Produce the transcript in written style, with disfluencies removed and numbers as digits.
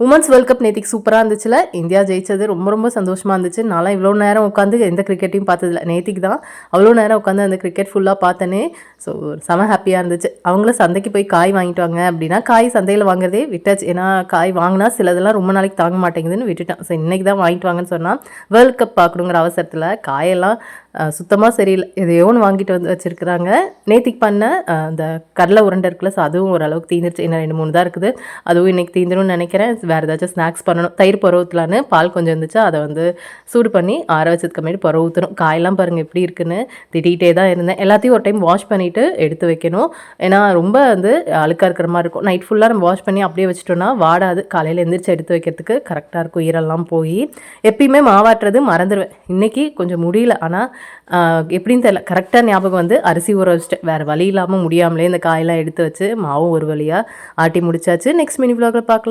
Women's world cup நேற்றுக்கு சூப்பராக இருந்துச்சுல. இந்தியா ஜெயிச்சது ரொம்ப ரொம்ப சந்தோஷமாக இருந்துச்சு. நான்லாம் இவ்வளோ நேரம் உட்காந்து எந்த கிரிக்கெட்டையும் பார்த்ததில்ல. நேற்றுக்கு தான் அவ்வளோ நேரம் உட்காந்து அந்த கிரிக்கெட் ஃபுல்லாக பார்த்தனே. ஸோ செம ஹாப்பியாக இருந்துச்சு. அவங்களும் சந்தைக்கு போய் காய் வாங்கிட்டு வாங்க அப்படின்னா, காய் சந்தையில் வாங்குறதே விட்டாச்சு. ஏன்னா காய் வாங்கினா சிலதெல்லாம் ரொம்ப நாளைக்கு தாங்க மாட்டேங்குதுன்னு விட்டுட்டேன். ஸோ இன்றைக்கி தான் வாங்கிட்டு வாங்கன்னு சொன்னால் வேர்ல்ட் கப் பார்க்கணுங்கிற அவசரத்தில் காயெல்லாம் சுத்தமாக சரியில்லை. எதையோ ஒன்று வாங்கிட்டு வந்து வச்சுருக்குறாங்க. நேற்றுக்கு பண்ண அந்த கடலை உருண்டை இருக்குல்ல, ஸோ அதுவும் ஓரளவுக்கு தீந்துருச்சு. இன்னும் 2 3 தான் இருக்குது. அதுவும் இன்றைக்கி தீந்துரும்னு நினைக்கிறேன். வேறு ஏதாச்சும் ஸ்நாக்ஸ் பண்ணணும். தயிர் புற ஊற்றலான்னு பால் கொஞ்சம் இருந்துச்சு, அதை வந்து சூடு பண்ணி ஆற வச்சதுக்கமேட்டு புற ஊற்றணும். காயெல்லாம் பாருங்கள் எப்படி இருக்குன்னு திட்டிகிட்டே தான் இருந்தேன். எல்லாத்தையும் ஒரு டைம் வாஷ் பண்ணிவிட்டு எடுத்து வைக்கணும். ஏன்னா ரொம்ப வந்து அழுக்காக இருக்கிற மாதிரி இருக்கும். நைட் ஃபுல்லாக நம்ம வாஷ் பண்ணி அப்படியே வச்சிட்டோன்னா வாடாது. காலையில் எந்திரிச்சு எடுத்து வைக்கிறதுக்கு கரெக்டாக இருக்கும். ஈரெல்லாம் போய் எப்பயுமே மாவாட்டுறது மறந்துடுவேன். இன்றைக்கி கொஞ்சம் முடியல. ஆனால் எப்படின்னு தெரியல, கரெக்டாக ஞாபகம் வந்து அரிசி ஊற வச்சுட்டு வேறு வழி இல்லாமல் முடியாமலே இந்த காயெல்லாம் எடுத்து வச்சு மாவும் ஒரு வழியாக ஆட்டி முடிச்சாச்சு. நெக்ஸ்ட் மினி விலாகில் பார்க்கலாம்.